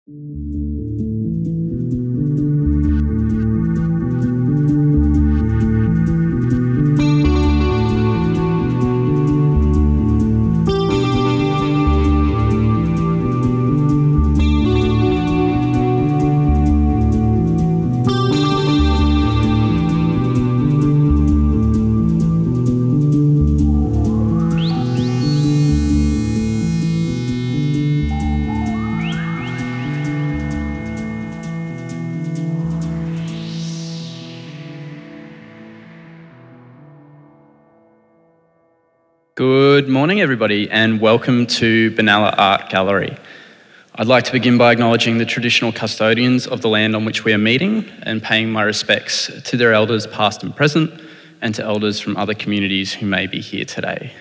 Good morning, everybody, and welcome to Benalla Art Gallery. I'd like to begin by acknowledging the traditional custodians of the land on which we are meeting and paying my respects to their elders past and present and to elders from other communities who may be here today.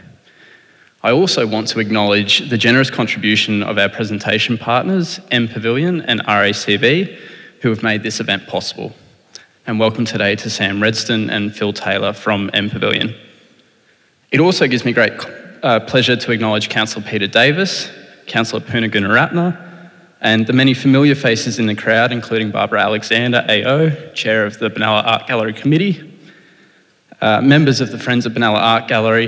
I also want to acknowledge the generous contribution of our presentation partners, M Pavilion and RACV, who have made this event possible. And welcome today to Sam Redston and Phil Taylor from M Pavilion. It also gives me great pleasure to acknowledge Councillor Peter Davis, Councillor Poona Gunaratne, and the many familiar faces in the crowd, including Barbara Alexander, AO, Chair of the Benalla Art Gallery Committee, members of the Friends of Benalla Art Gallery,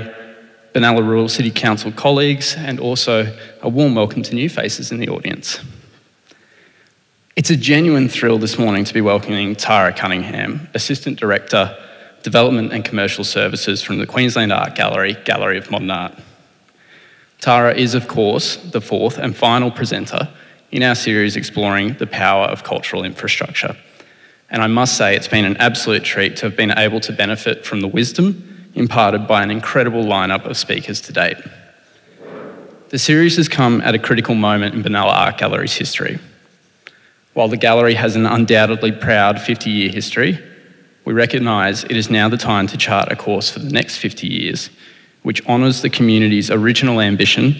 Benalla Rural City Council colleagues, and also a warm welcome to new faces in the audience. It's a genuine thrill this morning to be welcoming Tarragh Cunningham, Assistant Director, Development and Commercial Services from the Queensland Art Gallery, Gallery of Modern Art. Tarragh is, of course, the fourth and final presenter in our series exploring the power of cultural infrastructure. And I must say it's been an absolute treat to have been able to benefit from the wisdom imparted by an incredible lineup of speakers to date. The series has come at a critical moment in Benalla Art Gallery's history. While the gallery has an undoubtedly proud 50-year history, we recognise it is now the time to chart a course for the next 50 years, which honours the community's original ambition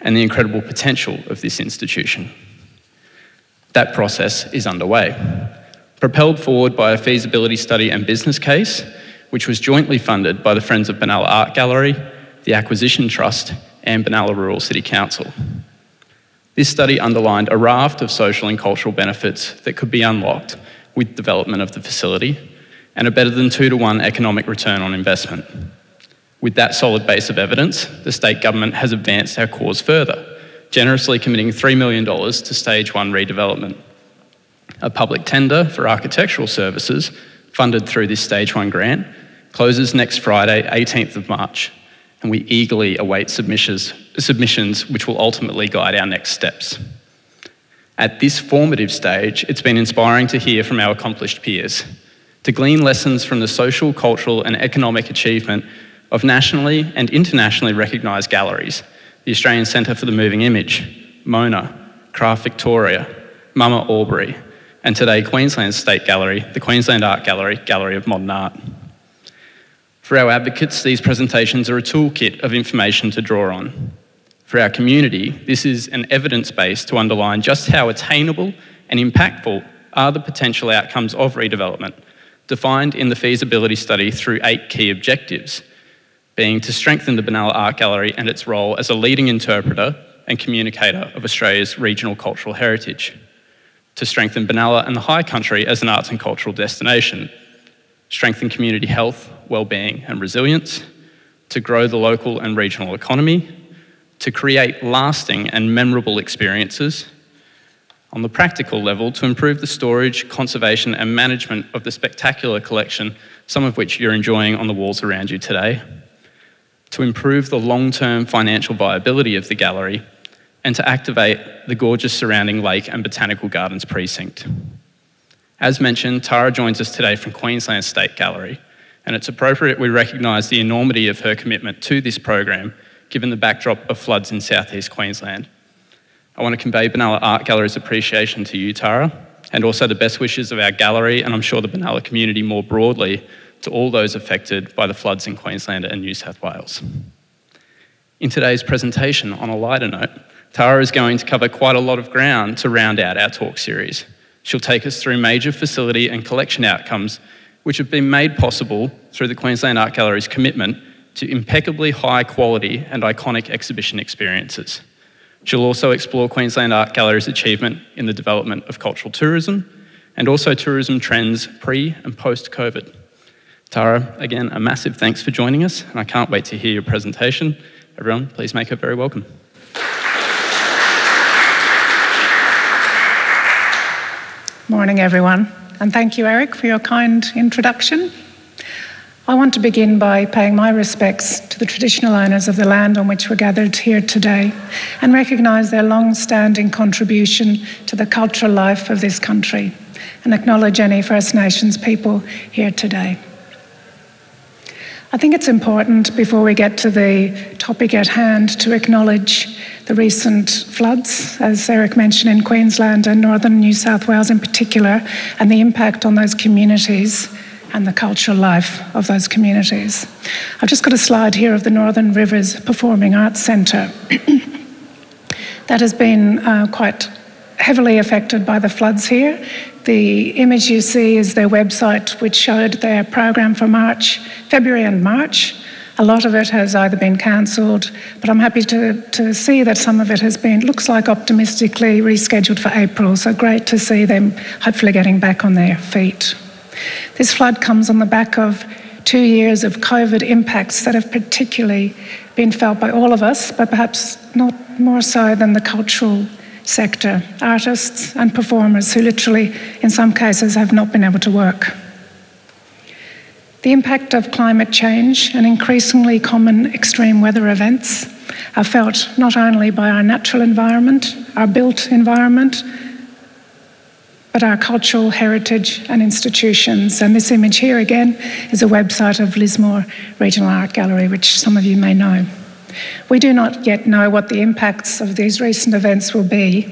and the incredible potential of this institution. That process is underway, propelled forward by a feasibility study and business case, which was jointly funded by the Friends of Benalla Art Gallery, the Acquisition Trust, and Benalla Rural City Council. This study underlined a raft of social and cultural benefits that could be unlocked with development of the facility, and a better than 2-to-1 economic return on investment. With that solid base of evidence, the state government has advanced our cause further, generously committing $3 million to Stage 1 redevelopment. A public tender for architectural services, funded through this Stage 1 grant, closes next Friday, 18th of March, and we eagerly await submissions which will ultimately guide our next steps. At this formative stage, it's been inspiring to hear from our accomplished peers, to glean lessons from the social, cultural and economic achievement of nationally and internationally recognised galleries, the Australian Centre for the Moving Image, Mona, Craft Victoria, Mama Albury, and today Queensland's State Gallery, the Queensland Art Gallery, Gallery of Modern Art. For our advocates, these presentations are a toolkit of information to draw on. For our community, this is an evidence base to underline just how attainable and impactful are the potential outcomes of redevelopment, defined in the feasibility study through 8 key objectives, being to strengthen the Benalla Art Gallery and its role as a leading interpreter and communicator of Australia's regional cultural heritage, to strengthen Benalla and the High Country as an arts and cultural destination, strengthen community health, well-being and resilience, to grow the local and regional economy, to create lasting and memorable experiences, on the practical level, to improve the storage, conservation and management of the spectacular collection, some of which you're enjoying on the walls around you today, to improve the long-term financial viability of the gallery, and to activate the gorgeous surrounding lake and botanical gardens precinct. As mentioned, Tarragh joins us today from Queensland State Gallery, and it's appropriate we recognise the enormity of her commitment to this program, given the backdrop of floods in southeast Queensland. I want to convey Benalla Art Gallery's appreciation to you, Tarragh, and also the best wishes of our gallery, and I'm sure the Benalla community more broadly, to all those affected by the floods in Queensland and New South Wales. In today's presentation, on a lighter note, Tarragh is going to cover quite a lot of ground to round out our talk series. She'll take us through major facility and collection outcomes which have been made possible through the Queensland Art Gallery's commitment to impeccably high quality and iconic exhibition experiences. She'll also explore Queensland Art Gallery's achievement in the development of cultural tourism and also tourism trends pre and post-COVID. Tara, again, a massive thanks for joining us, and I can't wait to hear your presentation. Everyone, please make her very welcome. Morning, everyone, and thank you, Eric, for your kind introduction. I want to begin by paying my respects to the traditional owners of the land on which we're gathered here today and recognise their long-standing contribution to the cultural life of this country and acknowledge any First Nations people here today. I think it's important, before we get to the topic at hand, to acknowledge the recent floods, as Eric mentioned, in Queensland and northern New South Wales in particular, and the impact on those communities and the cultural life of those communities. I've just got a slide here of the Northern Rivers Performing Arts Centre. That has been quite heavily affected by the floods here. The image you see is their website, which showed their program for February and March. A lot of it has either been cancelled, but I'm happy to see that some of it has been, looks like optimistically, rescheduled for April. So great to see them hopefully getting back on their feet. This flood comes on the back of 2 years of COVID impacts that have particularly been felt by all of us, but perhaps not more so than the cultural sector, artists and performers who literally, in some cases, have not been able to work. The impact of climate change and increasingly common extreme weather events are felt not only by our natural environment, our built environment, but our cultural heritage and institutions. And this image here again is a website of Lismore Regional Art Gallery, which some of you may know. We do not yet know what the impacts of these recent events will be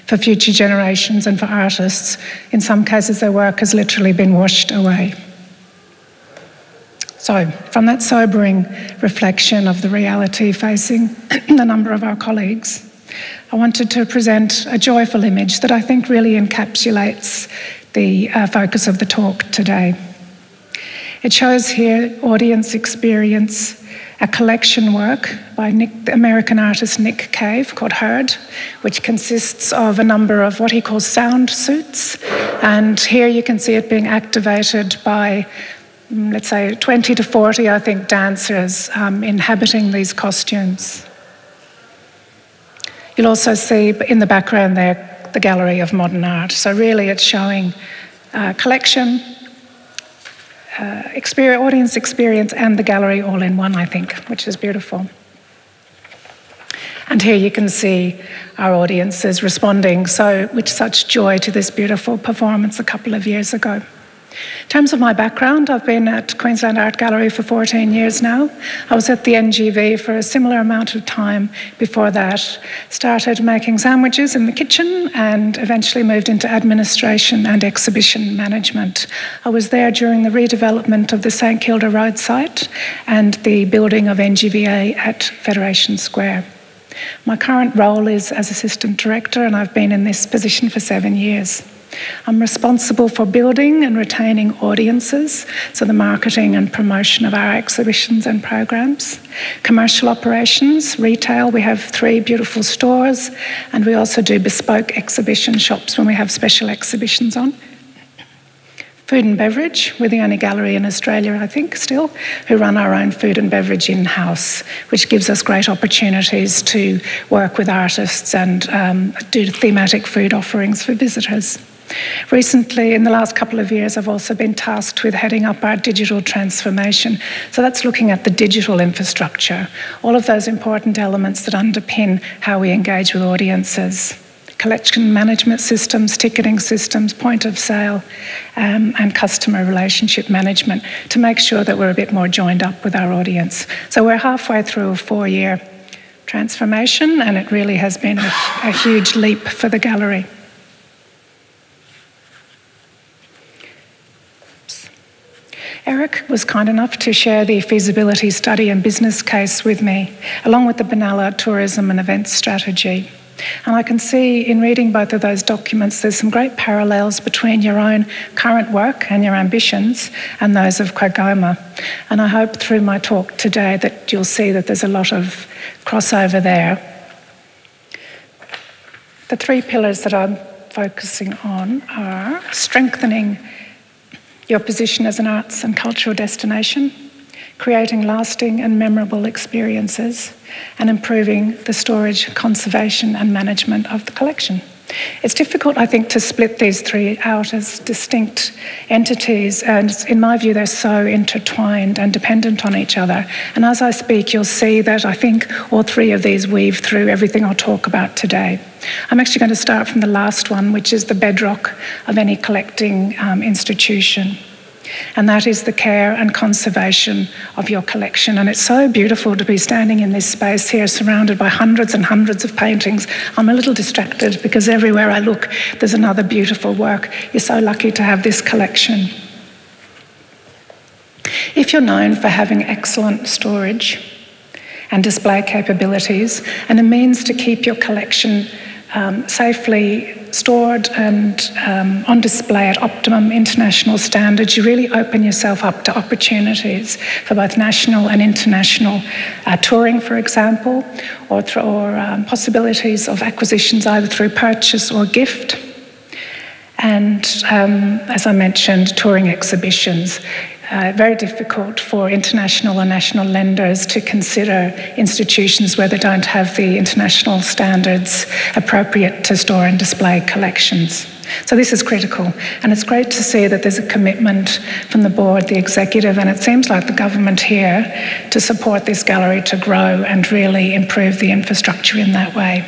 for future generations and for artists. In some cases, their work has literally been washed away. So, from that sobering reflection of the reality facing a number of our colleagues, I wanted to present a joyful image that I think really encapsulates the focus of the talk today. It shows here audience experience, a collection work by the American artist Nick Cave called Heard, which consists of a number of what he calls sound suits. And here you can see it being activated by, let's say, 20 to 40, I think, dancers inhabiting these costumes. You'll also see in the background there the Gallery of Modern Art. So really it's showing collection, audience experience and the gallery all in one, I think, which is beautiful. And here you can see our audiences responding with such joy to this beautiful performance a couple of years ago. In terms of my background, I've been at Queensland Art Gallery for 14 years now. I was at the NGV for a similar amount of time before that. Started making sandwiches in the kitchen and eventually moved into administration and exhibition management. I was there during the redevelopment of the St Kilda Road site and the building of NGVA at Federation Square. My current role is as Assistant Director, and I've been in this position for 7 years. I'm responsible for building and retaining audiences, so the marketing and promotion of our exhibitions and programs. Commercial operations, retail, we have 3 beautiful stores, and we also do bespoke exhibition shops when we have special exhibitions on. Food and beverage, we're the only gallery in Australia, I think, still, who run our own food and beverage in-house, which gives us great opportunities to work with artists and do thematic food offerings for visitors. Recently, in the last couple of years, I've also been tasked with heading up our digital transformation. So that's looking at the digital infrastructure, all of those important elements that underpin how we engage with audiences. Collection management systems, ticketing systems, point of sale, and customer relationship management to make sure that we're a bit more joined up with our audience. So we're halfway through a 4-year transformation, and it really has been a huge leap for the gallery. Eric was kind enough to share the feasibility study and business case with me, along with the Benalla tourism and events strategy. And I can see in reading both of those documents, there's some great parallels between your own current work and your ambitions and those of Quagoma. And I hope through my talk today that you'll see that there's a lot of crossover there. The three pillars that I'm focusing on are strengthening your position as an arts and cultural destination, creating lasting and memorable experiences, and improving the storage, conservation and management of the collection. It's difficult, I think, to split these three out as distinct entities, and in my view they're so intertwined and dependent on each other. And as I speak, you'll see that I think all three of these weave through everything I'll talk about today. I'm actually going to start from the last one, which is the bedrock of any collecting institution. And that is the care and conservation of your collection. And it's so beautiful to be standing in this space here surrounded by hundreds and hundreds of paintings. I'm a little distracted because everywhere I look there's another beautiful work. You're so lucky to have this collection. If you're known for having excellent storage and display capabilities and a means to keep your collection safely stored and on display at optimum international standards, you really open yourself up to opportunities for both national and international touring, for example, or possibilities of acquisitions either through purchase or gift. And as I mentioned, touring exhibitions. Very difficult for international or national lenders to consider institutions where they don't have the international standards appropriate to store and display collections. So this is critical, and it's great to see that there's a commitment from the board, the executive, and it seems like the government here to support this gallery to grow and really improve the infrastructure in that way.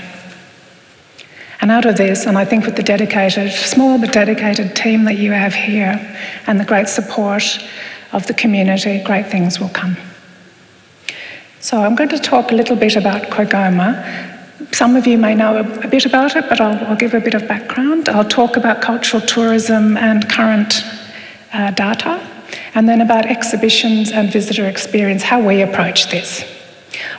And out of this, and I think with the dedicated, small but dedicated team that you have here and the great support of the community, great things will come. So I'm going to talk a little bit about Quagoma. Some of you may know a bit about it, but I'll give a bit of background. I'll talk about cultural tourism and current data, and then about exhibitions and visitor experience, how we approach this.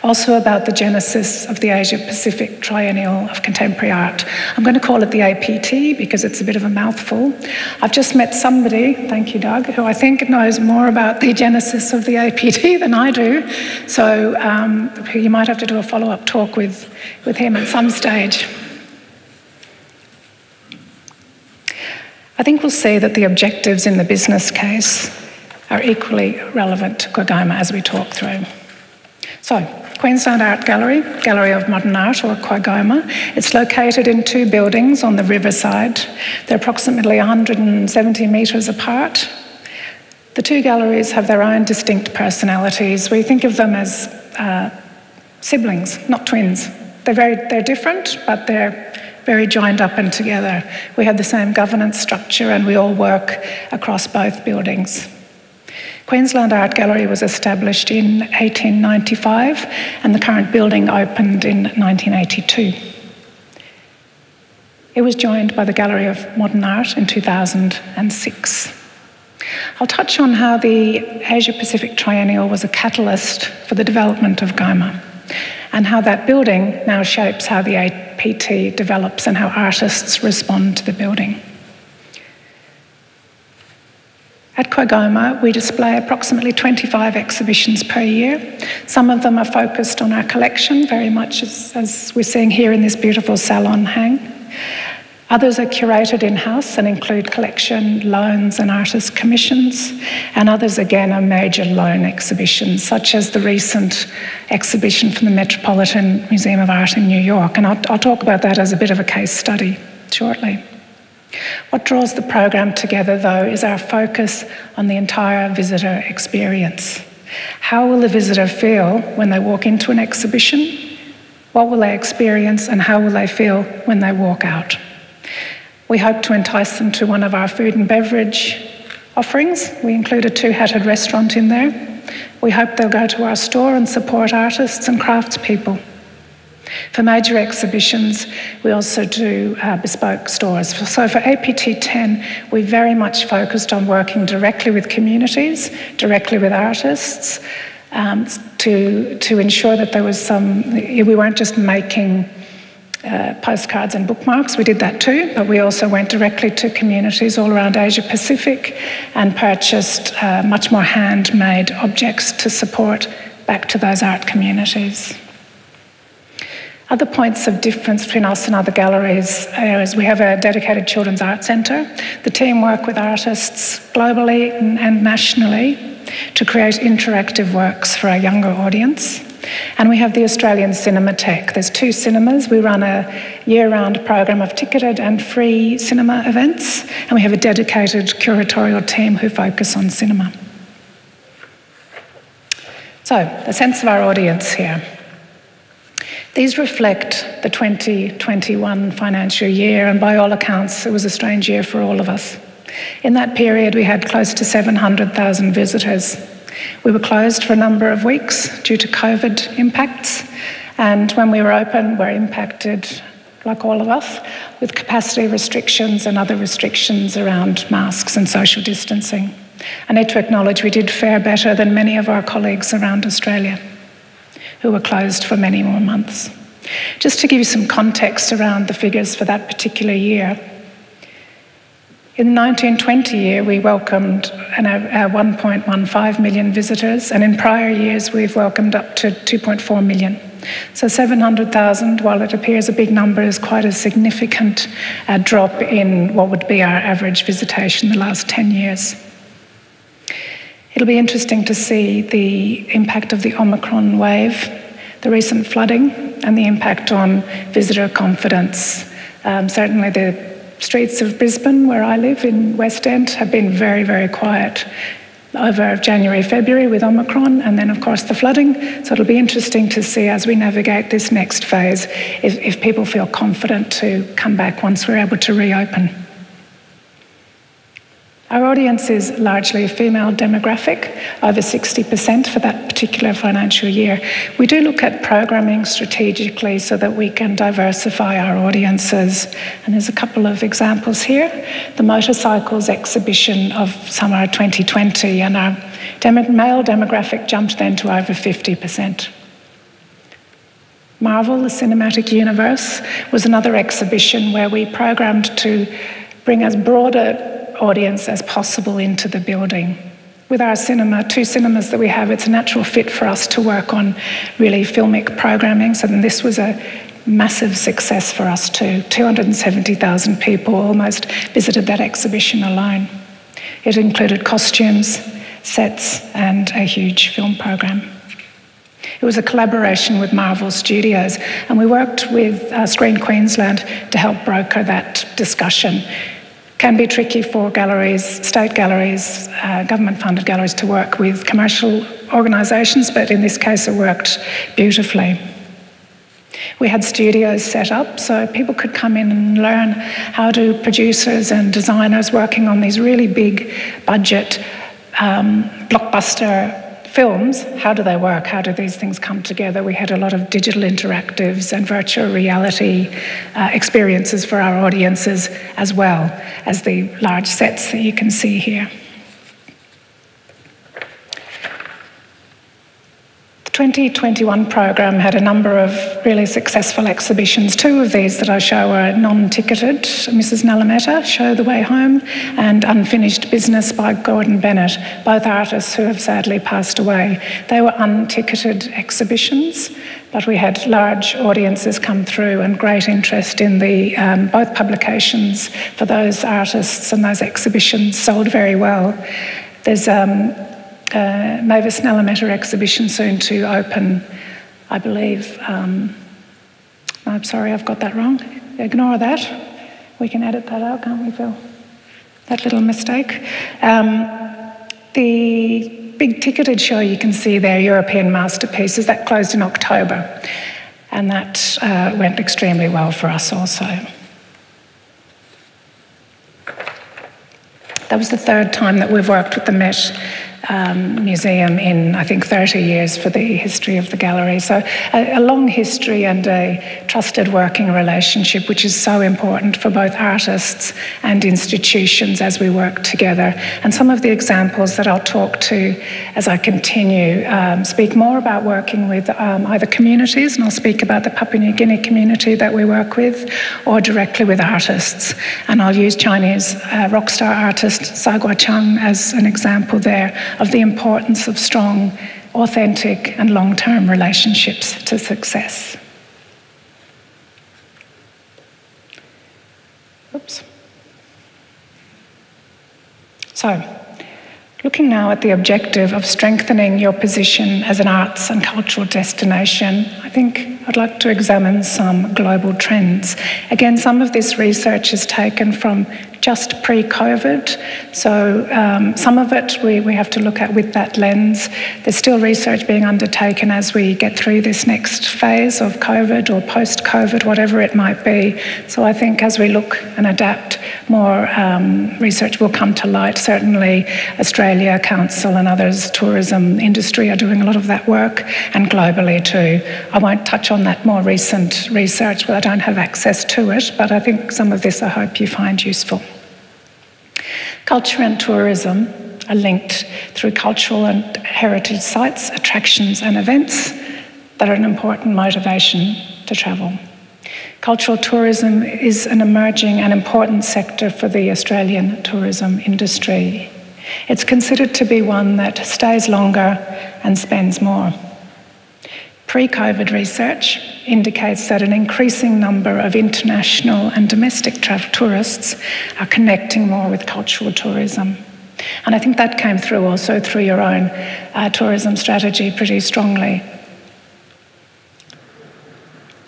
Also about the genesis of the Asia-Pacific Triennial of Contemporary Art. I'm going to call it the APT because it's a bit of a mouthful. I've just met somebody, thank you Doug, who I think knows more about the genesis of the APT than I do. So you might have to do a follow-up talk with him at some stage. I think we'll see that the objectives in the business case are equally relevant to Quagoma as we talk through. So, Queensland Art Gallery, Gallery of Modern Art, or Quagoma. It's located in two buildings on the riverside. They're approximately 170 metres apart. The two galleries have their own distinct personalities. We think of them as siblings, not twins. They're different, but they're very joined up and together. We have the same governance structure and we all work across both buildings. Queensland Art Gallery was established in 1895 and the current building opened in 1982. It was joined by the Gallery of Modern Art in 2006. I'll touch on how the Asia-Pacific Triennial was a catalyst for the development of GOMA and how that building now shapes how the APT develops and how artists respond to the building. At Quagoma, we display approximately 25 exhibitions per year. Some of them are focused on our collection, very much as we're seeing here in this beautiful salon hang. Others are curated in-house and include collection, loans and artist commissions. And others, again, are major loan exhibitions, such as the recent exhibition from the Metropolitan Museum of Art in New York. And I'll talk about that as a bit of a case study shortly. What draws the program together, though, is our focus on the entire visitor experience. How will the visitor feel when they walk into an exhibition? What will they experience and how will they feel when they walk out? We hope to entice them to one of our food and beverage offerings. We include a two-hatted restaurant in there. We hope they'll go to our store and support artists and craftspeople. For major exhibitions, we also do bespoke stores. So for APT 10, we very much focused on working directly with communities, directly with artists, to ensure that there was we weren't just making postcards and bookmarks. We did that too, but we also went directly to communities all around Asia Pacific and purchased much more handmade objects to support back to those art communities. Other points of difference between us and other galleries is we have a dedicated children's art centre. The team work with artists globally and nationally to create interactive works for our younger audience. And we have the Australian Cinematheque. There's 2 cinemas. We run a year-round program of ticketed and free cinema events, and we have a dedicated curatorial team who focus on cinema. So, the sense of our audience here. These reflect the 2021 financial year, and by all accounts, it was a strange year for all of us. In that period, we had close to 700,000 visitors. We were closed for a number of weeks due to COVID impacts, and when we were open, we were impacted, like all of us, with capacity restrictions and other restrictions around masks and social distancing. I need to acknowledge we did fare better than many of our colleagues around Australia, who were closed for many more months. Just to give you some context around the figures for that particular year, in the 1920 year, we welcomed 1.15 million visitors, and in prior years, we've welcomed up to 2.4 million. So 700,000, while it appears a big number, is quite a significant drop in what would be our average visitation the last 10 years. It'll be interesting to see the impact of the Omicron wave, the recent flooding, and the impact on visitor confidence. Certainly the streets of Brisbane, where I live in West End, have been very, very quiet over January, February with Omicron, and then of course the flooding. So it'll be interesting to see as we navigate this next phase if people feel confident to come back once we're able to reopen. Our audience is largely a female demographic, over 60% for that particular financial year. We do look at programming strategically so that we can diversify our audiences. And there's a couple of examples here. The motorcycles exhibition of summer 2020, and our male demographic jumped then to over 50%. Marvel, the Cinematic Universe, was another exhibition where we programmed to bring as broad a audience as possible into the building. With our cinema, 2 cinemas that we have, it's a natural fit for us to work on really filmic programming. So then this was a massive success for us too. 270,000 people almost visited that exhibition alone. It included costumes, sets, and a huge film program. It was a collaboration with Marvel Studios, and we worked with Screen Queensland to help broker that discussion. Can be tricky for galleries, state galleries, government-funded galleries to work with commercial organisations, but in this case it worked beautifully. We had studios set up so people could come in and learn how do producers and designers working on these really big budget blockbuster films, how do they work? How do these things come together? We had a lot of digital interactives and virtual reality experiences for our audiences, as well as the large sets that you can see here. The 2021 program had a number of really successful exhibitions. 2 of these that I show are non-ticketed. Mrs. Nalameta, Show the Way Home, and Unfinished Business by Gordon Bennett, both artists who have sadly passed away. They were unticketed exhibitions, but we had large audiences come through and great interest in the both publications for those artists, and those exhibitions sold very well. There's Mavis Nalameta exhibition soon to open, I believe. I'm sorry, I've got that wrong. Ignore that. We can edit that out, can't we, Phil? That little mistake. The big ticketed show you can see there, European Masterpieces, that closed in October. And that went extremely well for us also. That was the 3rd time that we've worked with the Met Museum in, I think, 30 years for the history of the gallery. So a long history and a trusted working relationship, which is so important for both artists and institutions as we work together. And some of the examples that I'll talk to as I continue speak more about working with either communities, and I'll speak about the Papua New Guinea community that we work with, or directly with artists. And I'll use Chinese rock star artist Sagua Chung as an example there of the importance of strong, authentic and long-term relationships to success. So, looking now at the objective of strengthening your position as an arts and cultural destination, I think I'd like to examine some global trends. Again, some of this research is taken from just pre-COVID, so some of it we have to look at with that lens. There's still research being undertaken as we get through this next phase of COVID or post-COVID, whatever it might be. So I think as we look and adapt, more research will come to light. Certainly Australia Council and others, tourism industry are doing a lot of that work, and globally too. I won't touch on that more recent research, but I don't have access to it, but I think some of this I hope you find useful. Culture and tourism are linked through cultural and heritage sites, attractions and events that are an important motivation to travel. Cultural tourism is an emerging and important sector for the Australian tourism industry. It's considered to be one that stays longer and spends more. Pre-COVID research indicates that an increasing number of international and domestic tourists are connecting more with cultural tourism. And I think that came through also through your own tourism strategy pretty strongly.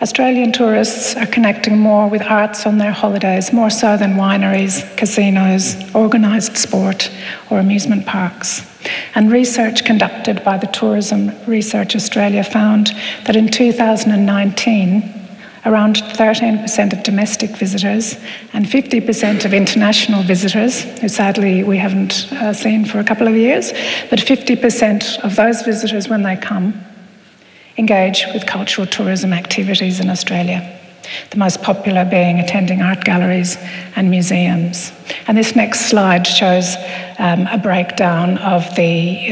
Australian tourists are connecting more with arts on their holidays, more so than wineries, casinos, organised sport or amusement parks. And research conducted by the Tourism Research Australia found that in 2019, around 13% of domestic visitors and 50% of international visitors, who sadly we haven't seen for a couple of years, but 50% of those visitors when they come engage with cultural tourism activities in Australia, the most popular being attending art galleries and museums. And this next slide shows a breakdown of the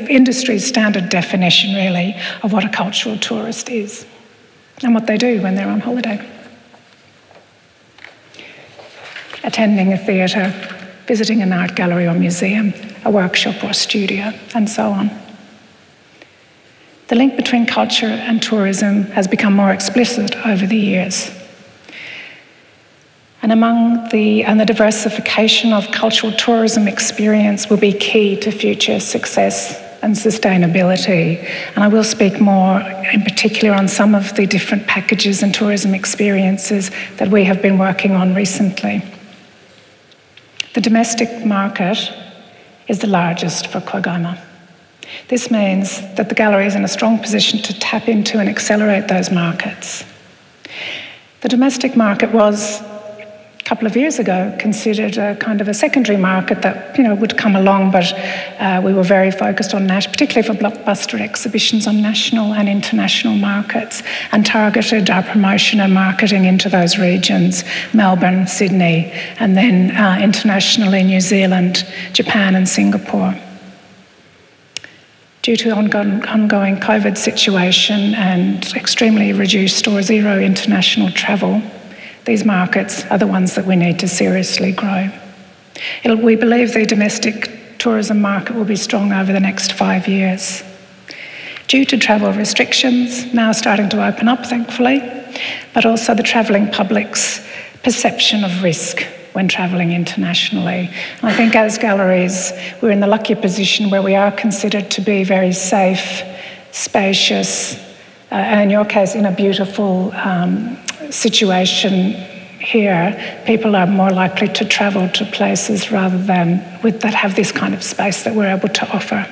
industry's standard definition, really, of what a cultural tourist is and what they do when they're on holiday. Attending a theatre, visiting an art gallery or museum, a workshop or studio, and so on. The link between culture and tourism has become more explicit over the years. And the diversification of cultural tourism experience will be key to future success and sustainability. And I will speak more in particular on some of the different packages and tourism experiences that we have been working on recently. The domestic market is the largest for Quagoma. This means that the gallery is in a strong position to tap into and accelerate those markets. The domestic market was, a couple of years ago, considered a kind of a secondary market that would come along, but we were very focused on particularly for blockbuster exhibitions on national and international markets, and targeted our promotion and marketing into those regions, Melbourne, Sydney, and then internationally New Zealand, Japan and Singapore. Due to ongoing COVID situation and extremely reduced or zero international travel, these markets are the ones that we need to seriously grow. We believe the domestic tourism market will be strong over the next 5 years. Due to travel restrictions, now starting to open up, thankfully, but also the travelling public's perception of risk when travelling internationally. And I think as galleries, we're in the lucky position where we are considered to be very safe, spacious, and in your case, in a beautiful situation here, people are more likely to travel to places rather than that have this kind of space that we're able to offer.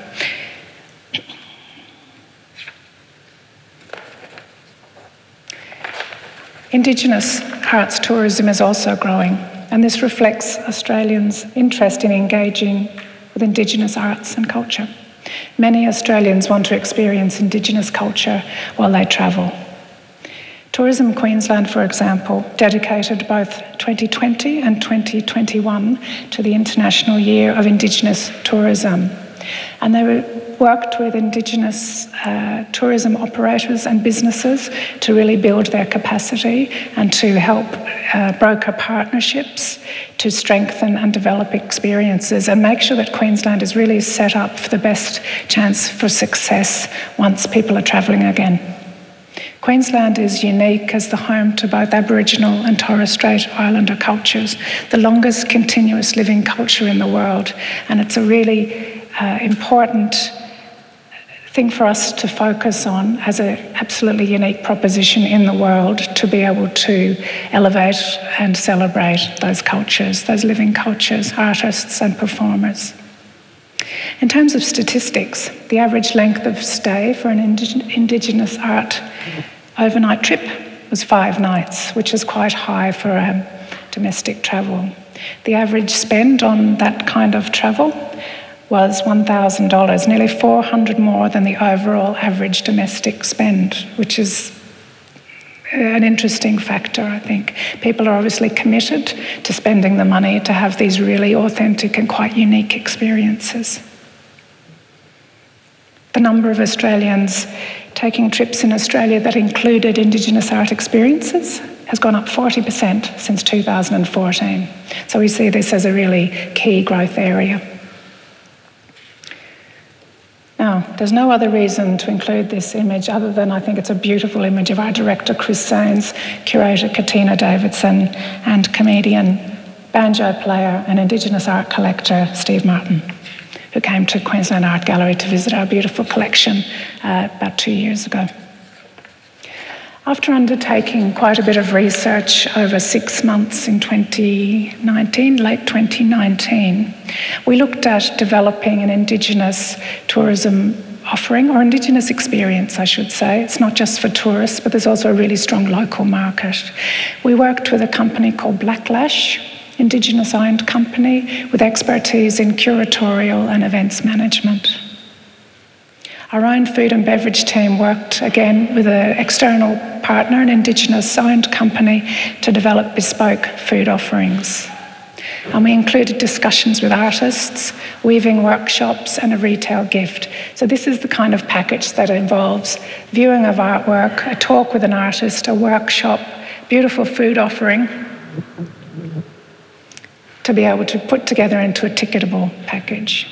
Indigenous arts tourism is also growing, and this reflects Australians' interest in engaging with Indigenous arts and culture. Many Australians want to experience Indigenous culture while they travel. Tourism Queensland, for example, dedicated both 2020 and 2021 to the International Year of Indigenous Tourism. And they worked with Indigenous tourism operators and businesses to really build their capacity and to help broker partnerships to strengthen and develop experiences and make sure that Queensland is really set up for the best chance for success once people are travelling again. Queensland is unique as the home to both Aboriginal and Torres Strait Islander cultures, the longest continuous living culture in the world, and it's a really important thing for us to focus on as an absolutely unique proposition in the world, to be able to elevate and celebrate those cultures, those living cultures, artists and performers. In terms of statistics, the average length of stay for an Indigenous art overnight trip was 5 nights, which is quite high for domestic travel. The average spend on that kind of travel was $1,000, nearly $400 more than the overall average domestic spend, which is an interesting factor, I think. People are obviously committed to spending the money to have these really authentic and quite unique experiences. The number of Australians taking trips in Australia that included Indigenous art experiences has gone up 40% since 2014. So we see this as a really key growth area. Now, there's no other reason to include this image other than I think it's a beautiful image of our director, Chris Sains, curator, Katina Davidson, and comedian, banjo player, and Indigenous art collector, Steve Martin, who came to Queensland Art Gallery to visit our beautiful collection about 2 years ago. After undertaking quite a bit of research over 6 months in 2019, late 2019, we looked at developing an Indigenous tourism offering, or Indigenous experience, I should say. It's not just for tourists, but there's also a really strong local market. We worked with a company called Blacklash, Indigenous-owned company, with expertise in curatorial and events management. Our own food and beverage team worked again with an external partner, an Indigenous-owned company, to develop bespoke food offerings. And we included discussions with artists, weaving workshops, and a retail gift. So this is the kind of package that involves viewing of artwork, a talk with an artist, a workshop, beautiful food offering, to be able to put together into a ticketable package.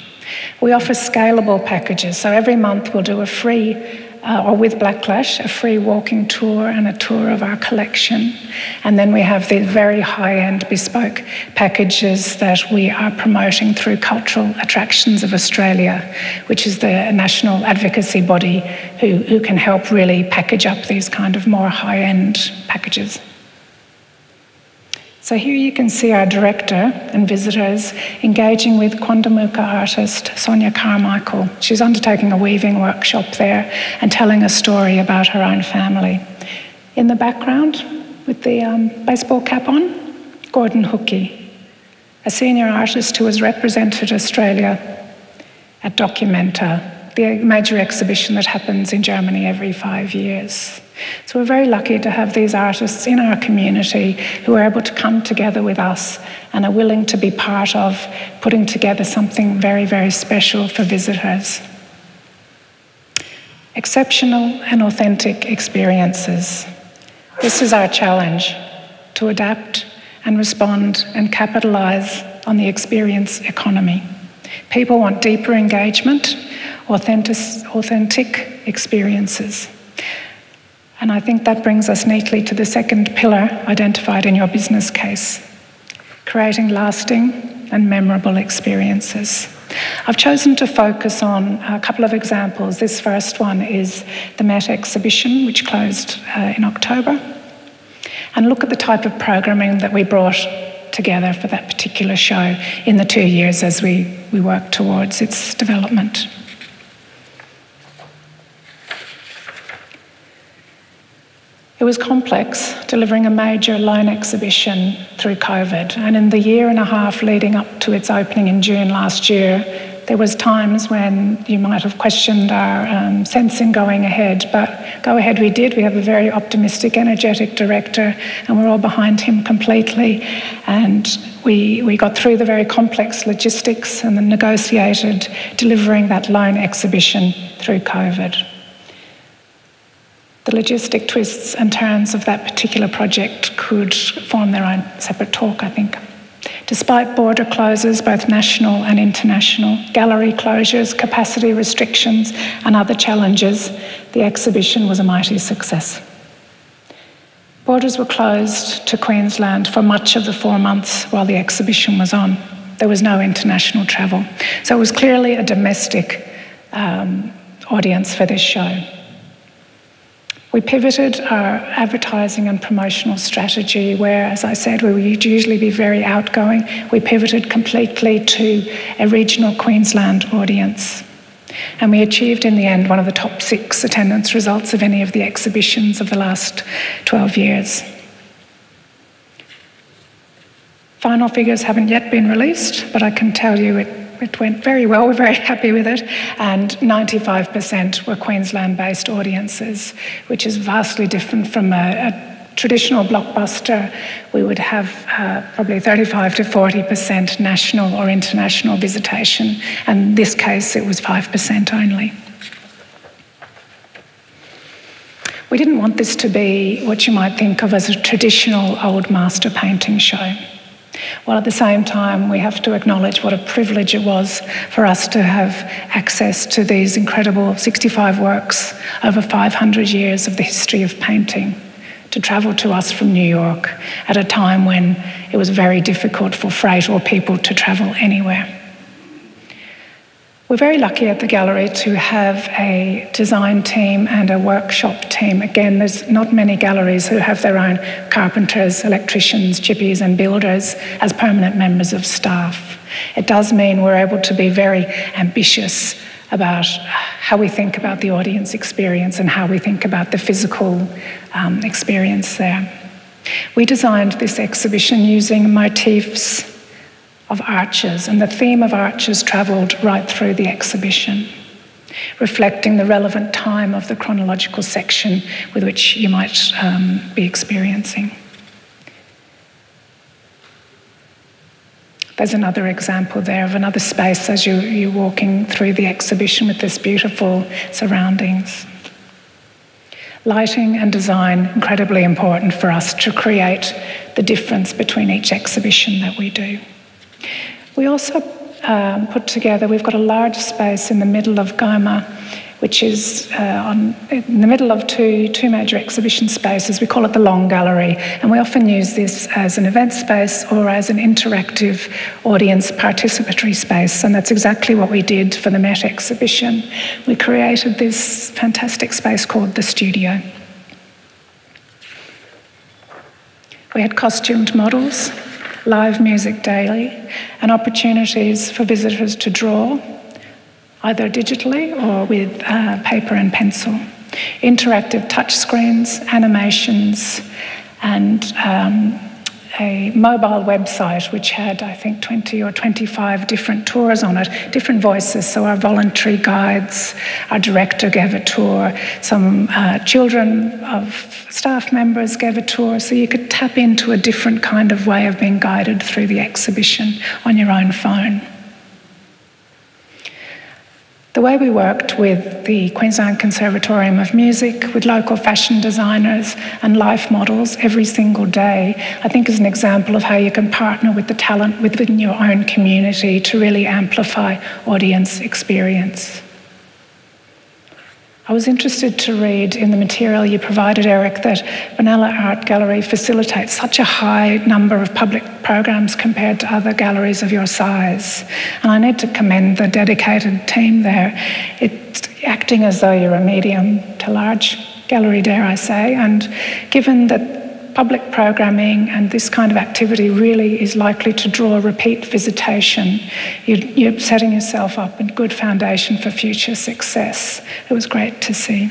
We offer scalable packages, so every month we'll do a free, or with Blacklash, a free walking tour and a tour of our collection. And then we have these very high-end bespoke packages that we are promoting through Cultural Attractions of Australia, which is the national advocacy body who can help really package up these kind of more high-end packages. So here you can see our director and visitors engaging with Quandamooka artist Sonia Carmichael. She's undertaking a weaving workshop there and telling a story about her own family. In the background, with the baseball cap on, Gordon Hookey, a senior artist who has represented Australia at Documenta, the major exhibition that happens in Germany every 5 years. So we're very lucky to have these artists in our community who are able to come together with us and are willing to be part of putting together something very, very special for visitors. Exceptional and authentic experiences. This is our challenge, to adapt and respond and capitalise on the experience economy. People want deeper engagement, authentic experiences. And I think that brings us neatly to the second pillar identified in your business case, creating lasting and memorable experiences. I've chosen to focus on a couple of examples. This first one is the Met exhibition, which closed in October, and look at the type of programming that we brought together for that particular show in the 2 years as we work towards its development. It was complex delivering a major loan exhibition through COVID, and in the year and a half leading up to its opening in June last year, there was times when you might have questioned our sense in going ahead, but go ahead we did. We have a very optimistic, energetic director, and we're all behind him completely, and we got through the very complex logistics and then negotiated delivering that loan exhibition through COVID. The logistic twists and turns of that particular project could form their own separate talk, I think. Despite border closures, both national and international, gallery closures, capacity restrictions, and other challenges, the exhibition was a mighty success. Borders were closed to Queensland for much of the 4 months while the exhibition was on. There was no international travel. So it was clearly a domestic audience for this show. We pivoted our advertising and promotional strategy where, as I said, we would usually be very outgoing. We pivoted completely to a regional Queensland audience. And we achieved in the end one of the top 6 attendance results of any of the exhibitions of the last 12 years. Final figures haven't yet been released, but I can tell you it went very well. We're very happy with it. And 95% were Queensland-based audiences, which is vastly different from a traditional blockbuster. We would have probably 35 to 40% national or international visitation. And in this case, it was 5% only. We didn't want this to be what you might think of as a traditional old master painting show. While at the same time, we have to acknowledge what a privilege it was for us to have access to these incredible 65 works over 500 years of the history of painting, to travel to us from New York at a time when it was very difficult for freight or people to travel anywhere. We're very lucky at the gallery to have a design team and a workshop team. Again, there's not many galleries who have their own carpenters, electricians, chippies and builders as permanent members of staff. It does mean we're able to be very ambitious about how we think about the audience experience and how we think about the physical experience there. We designed this exhibition using motifs of arches, and the theme of arches travelled right through the exhibition, reflecting the relevant time of the chronological section with which you might be experiencing. There's another example there of another space as you're walking through the exhibition with this beautiful surroundings. Lighting and design, incredibly important for us to create the difference between each exhibition that we do. We also put together, we've got a large space in the middle of QAGOMA, which is in the middle of two major exhibition spaces. We call it the Long Gallery, and we often use this as an event space or as an interactive audience participatory space, and that's exactly what we did for the Met exhibition. We created this fantastic space called the Studio. We had costumed models, live music daily, and opportunities for visitors to draw, either digitally or with paper and pencil. Interactive touchscreens, animations, and a mobile website which had, I think, 20 or 25 different tours on it, different voices. So our voluntary guides, our director gave a tour, some children of staff members gave a tour, so you could tap into a different kind of way of being guided through the exhibition on your own phone. The way we worked with the Queensland Conservatorium of Music, with local fashion designers and life models every single day, I think is an example of how you can partner with the talent within your own community to really amplify audience experience. I was interested to read in the material you provided, Eric, that Benalla Art Gallery facilitates such a high number of public programs compared to other galleries of your size. And I need to commend the dedicated team there. It's acting as though you're a medium to large gallery, dare I say, and given that public programming and this kind of activity really is likely to draw repeat visitation, you're setting yourself up a good foundation for future success. It was great to see.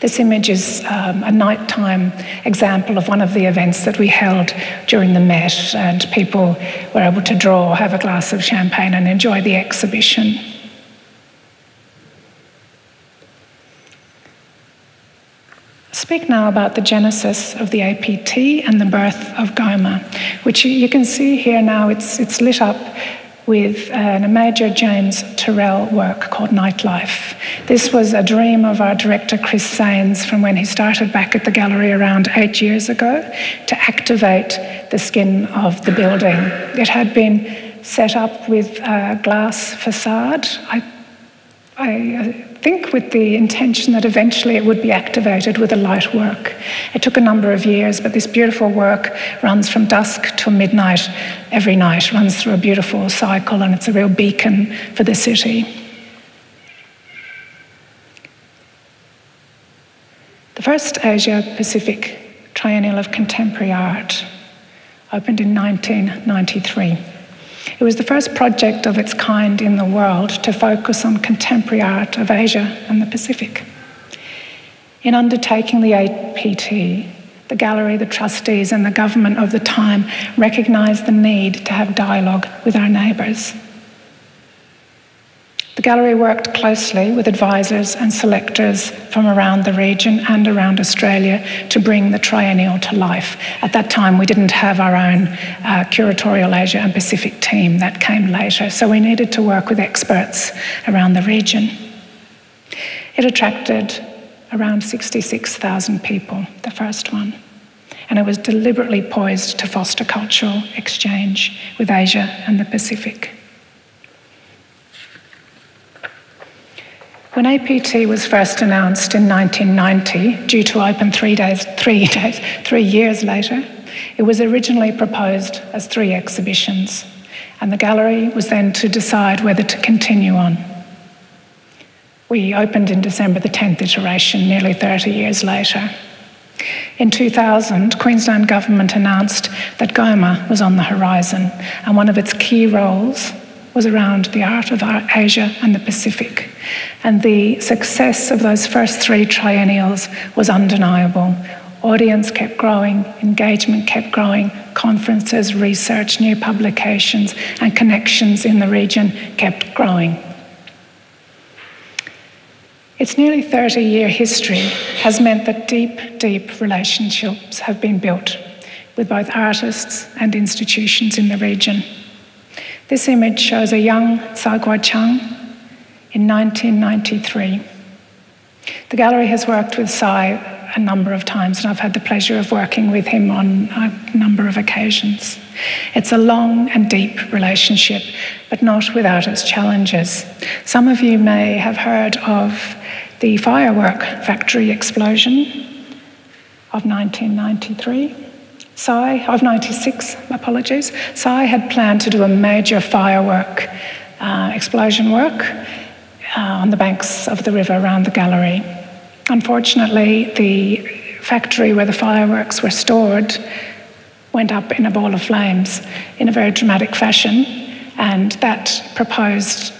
This image is a nighttime example of one of the events that we held during the Met, and people were able to draw, have a glass of champagne and enjoy the exhibition. Speak now about the genesis of the APT and the birth of QAGOMA, which you can see here now. It's lit up with a major James Turrell work called Nightlife. This was a dream of our director Chris Sains from when he started back at the gallery around 8 years ago to activate the skin of the building. It had been set up with a glass facade. I think with the intention that eventually it would be activated with a light work. It took a number of years, but this beautiful work runs from dusk till midnight every night, runs through a beautiful cycle, and it's a real beacon for the city. The first Asia-Pacific Triennial of Contemporary Art opened in 1993. It was the first project of its kind in the world to focus on contemporary art of Asia and the Pacific. In undertaking the APT, the gallery, the trustees, and the government of the time recognised the need to have dialogue with our neighbours. The gallery worked closely with advisors and selectors from around the region and around Australia to bring the Triennial to life. At that time, we didn't have our own curatorial Asia and Pacific team. That came later, so we needed to work with experts around the region. It attracted around 66,000 people, the first one, and it was deliberately poised to foster cultural exchange with Asia and the Pacific. When APT was first announced in 1990, due to open 3 years later, it was originally proposed as 3 exhibitions, and the gallery was then to decide whether to continue on. We opened in December the 10th iteration, nearly 30 years later. In 2000, Queensland government announced that QAGOMA was on the horizon, and one of its key roles was around the art of Asia and the Pacific. And the success of those first 3 triennials was undeniable. Audience kept growing, engagement kept growing, conferences, research, new publications, and connections in the region kept growing. Its nearly 30-year history has meant that deep, deep relationships have been built with both artists and institutions in the region. This image shows a young Tsai Guai-chang in 1993. The gallery has worked with Tsai a number of times, and I've had the pleasure of working with him on a number of occasions. It's a long and deep relationship, but not without its challenges. Some of you may have heard of the firework factory explosion of 1993. Of 96, apologies. Tsai had planned to do a major firework explosion work on the banks of the river around the gallery. Unfortunately, the factory where the fireworks were stored went up in a ball of flames in a very dramatic fashion, and that proposed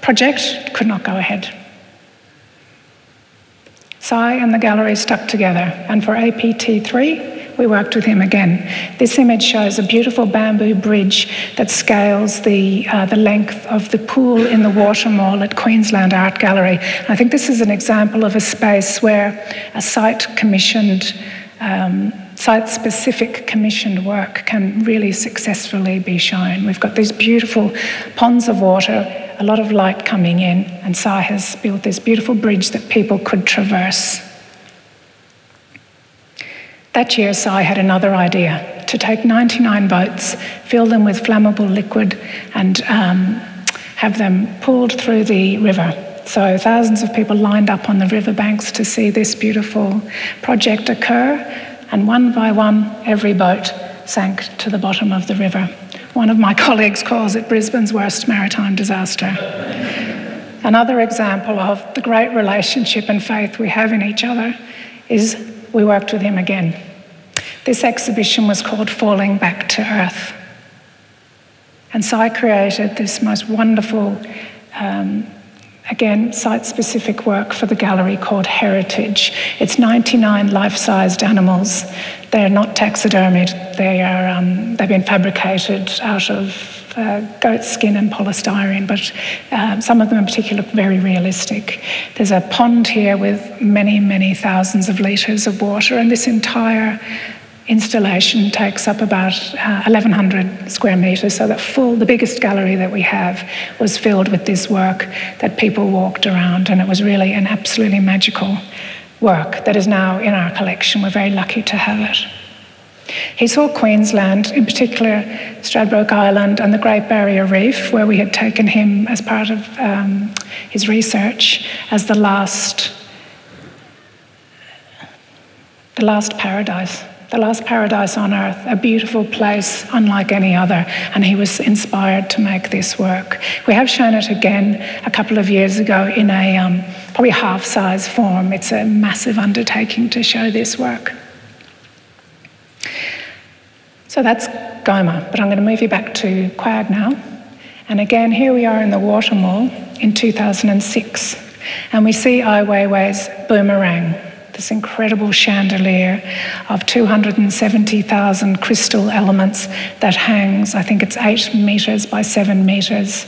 project could not go ahead. Tsai and the gallery stuck together, and for APT3, we worked with him again. This image shows a beautiful bamboo bridge that scales the length of the pool in the water mall at Queensland Art Gallery. And I think this is an example of a space where a site-specific commissioned work can really successfully be shown. We've got these beautiful ponds of water, a lot of light coming in, and Tsai has built this beautiful bridge that people could traverse. That year, Tsai had another idea, to take 99 boats, fill them with flammable liquid, and have them pulled through the river. So thousands of people lined up on the riverbanks to see this beautiful project occur, and one by one, every boat sank to the bottom of the river. One of my colleagues calls it Brisbane's worst maritime disaster. Another example of the great relationship and faith we have in each other is we worked with him again. This exhibition was called Falling Back to Earth. And Tsai created this most wonderful, again, site-specific work for the gallery called Heritage. It's 99 life-sized animals. They're not taxidermied. They've been fabricated out of goat skin and polystyrene, but some of them in particular look very realistic. There's a pond here with many, many thousands of litres of water, and this entire installation takes up about 1,100 square metres, so the biggest gallery that we have was filled with this work that people walked around, and it was really an absolutely magical work that is now in our collection. We're very lucky to have it. He saw Queensland, in particular Stradbroke Island and the Great Barrier Reef, where we had taken him as part of his research, as the last paradise. The last paradise on Earth, a beautiful place unlike any other, and he was inspired to make this work. We have shown it again a couple of years ago in a probably half-size form. It's a massive undertaking to show this work. So that's GOMA, but I'm going to move you back to Quag now. And again, here we are in the Watermall in 2006, and we see Ai Weiwei's Boomerang, this incredible chandelier of 270,000 crystal elements that hangs, I think it's 8 metres by 7 metres,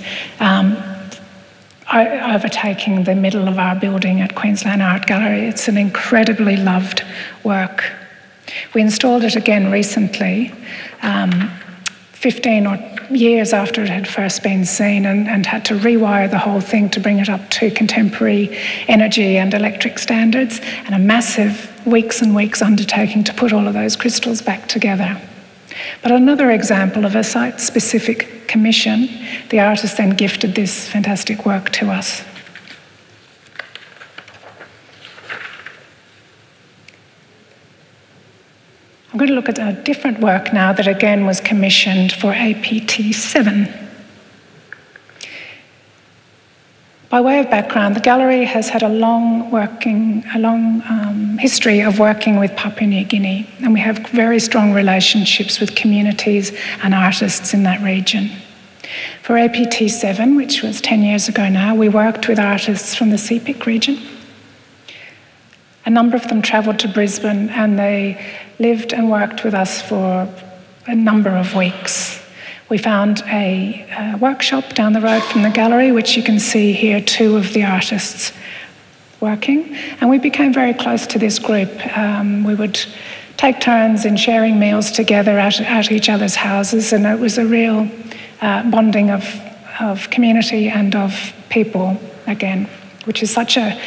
overtaking the middle of our building at Queensland Art Gallery. It's an incredibly loved work. We installed it again recently, 15 years after it had first been seen, and had to rewire the whole thing to bring it up to contemporary energy and electric standards, and a massive weeks and weeks undertaking to put all of those crystals back together. But another example of a site-specific commission, the artist then gifted this fantastic work to us. I'm going to look at a different work now that again was commissioned for APT7. By way of background, the gallery has had a long history of working with Papua New Guinea, and we have very strong relationships with communities and artists in that region. For APT7, which was 10 years ago now, we worked with artists from the CPIC region. A number of them travelled to Brisbane, and they lived and worked with us for a number of weeks. We found a workshop down the road from the gallery, which you can see here, 2 of the artists working, and we became very close to this group. We would take turns in sharing meals together at each other's houses, and it was a real bonding of community and of people again, which is such a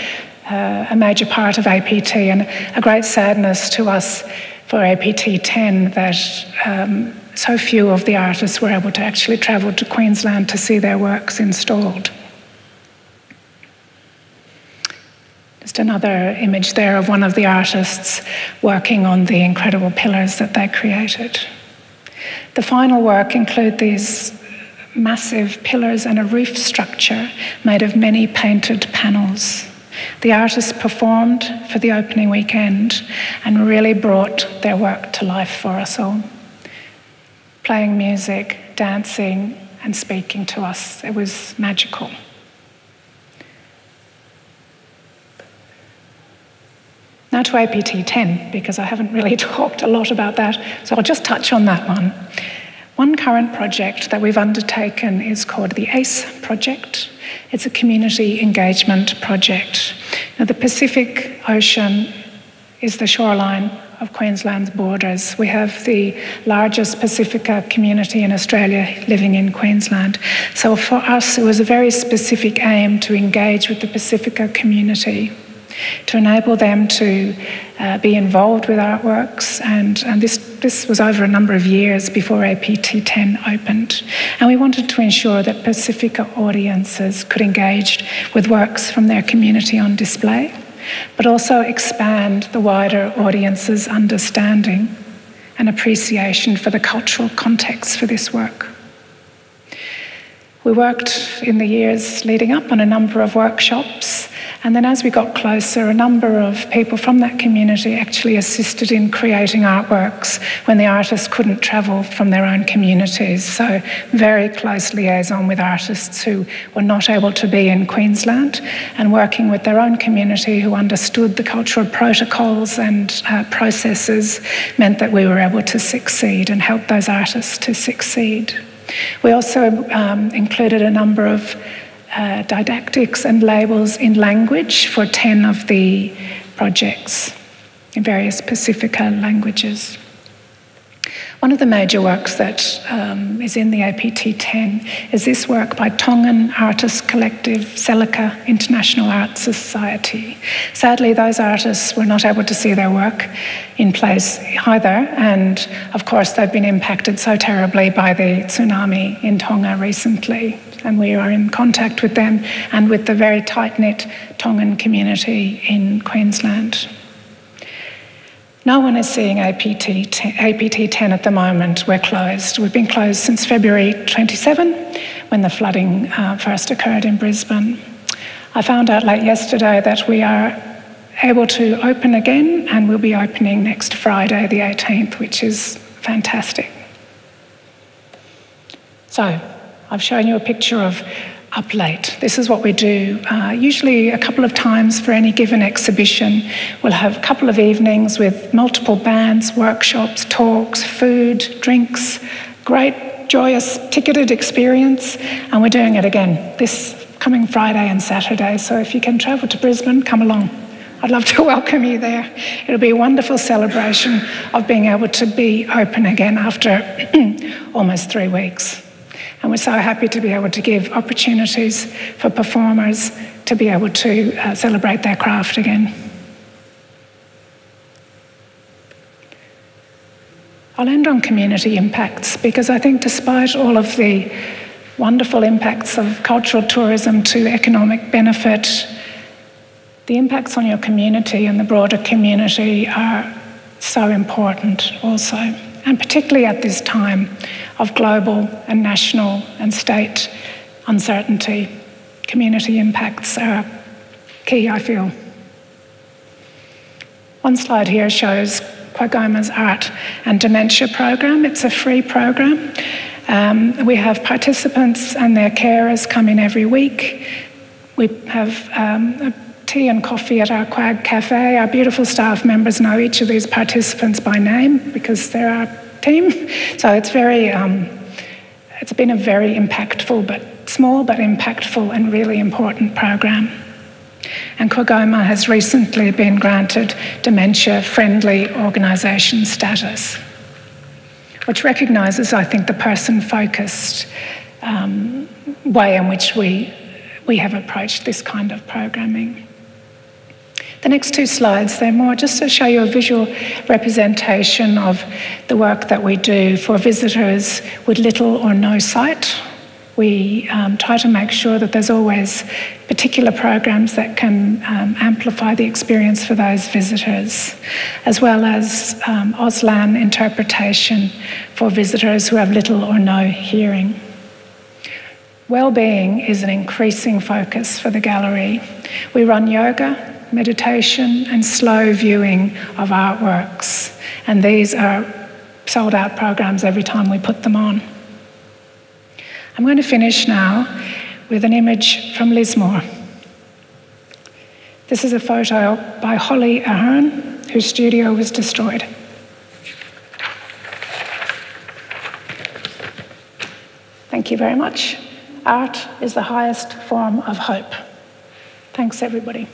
major part of APT, and a great sadness to us for APT10 that so few of the artists were able to actually travel to Queensland to see their works installed. Just another image there of one of the artists working on the incredible pillars that they created. The final work include these massive pillars and a roof structure made of many painted panels. The artists performed for the opening weekend and really brought their work to life for us all. Playing music, dancing, and speaking to us. It was magical. Now to APT10, because I haven't really talked a lot about that, so I'll just touch on that one. One current project that we've undertaken is called the ACE project. It's a community engagement project. Now, the Pacific Ocean is the shoreline of Queensland's borders. We have the largest Pacifica community in Australia living in Queensland. So for us, it was a very specific aim to engage with the Pacifica community, to enable them to be involved with artworks, and this was over a number of years before APT10 opened. And we wanted to ensure that Pacifica audiences could engage with works from their community on display, but also expand the wider audience's understanding and appreciation for the cultural context for this work. We worked in the years leading up on a number of workshops, and then as we got closer, a number of people from that community actually assisted in creating artworks when the artists couldn't travel from their own communities. So very close liaison with artists who were not able to be in Queensland, and working with their own community who understood the cultural protocols and processes meant that we were able to succeed and help those artists to succeed. We also included a number of didactics and labels in language for 10 of the projects in various Pacifica languages. One of the major works that is in the APT 10 is this work by Tongan artist collective Selika International Art Society. Sadly, those artists were not able to see their work in place either, and of course they've been impacted so terribly by the tsunami in Tonga recently, and we are in contact with them and with the very tight-knit Tongan community in Queensland. No one is seeing APT 10 at the moment. We're closed. We've been closed since February 27, when the flooding first occurred in Brisbane. I found out late yesterday that we are able to open again, and we'll be opening next Friday, the 18th, which is fantastic. So, I've shown you a picture of Up Late. This is what we do. Usually a couple of times for any given exhibition. We'll have a couple of evenings with multiple bands, workshops, talks, food, drinks, great, joyous, ticketed experience, and we're doing it again this coming Friday and Saturday. So if you can travel to Brisbane, come along. I'd love to welcome you there. It'll be a wonderful celebration of being able to be open again after almost 3 weeks. And we're so happy to be able to give opportunities for performers to be able to celebrate their craft again. I'll end on community impacts, because I think despite all of the wonderful impacts of cultural tourism to economic benefit, the impacts on your community and the broader community are so important also. And particularly at this time of global and national and state uncertainty, community impacts are key, I feel. One slide here shows Quagoma's Art and Dementia program. It's a free program. We have participants and their carers come in every week. We have tea and coffee at our Quag Cafe. Our beautiful staff members know each of these participants by name because they're our team. So it's it's been a very impactful, but small but impactful and really important program. And Quagoma has recently been granted dementia-friendly organisation status, which recognises, I think, the person-focused way in which we have approached this kind of programming. The next 2 slides, they're more just to show you a visual representation of the work that we do for visitors with little or no sight. We try to make sure that there's always particular programs that can amplify the experience for those visitors, as well as Auslan interpretation for visitors who have little or no hearing. Wellbeing is an increasing focus for the gallery. We run yoga, meditation and slow viewing of artworks, and these are sold out programs every time we put them on. I'm going to finish now with an image from Lismore. This is a photo by Holly Ahern, whose studio was destroyed. Thank you very much. Art is the highest form of hope. Thanks, everybody.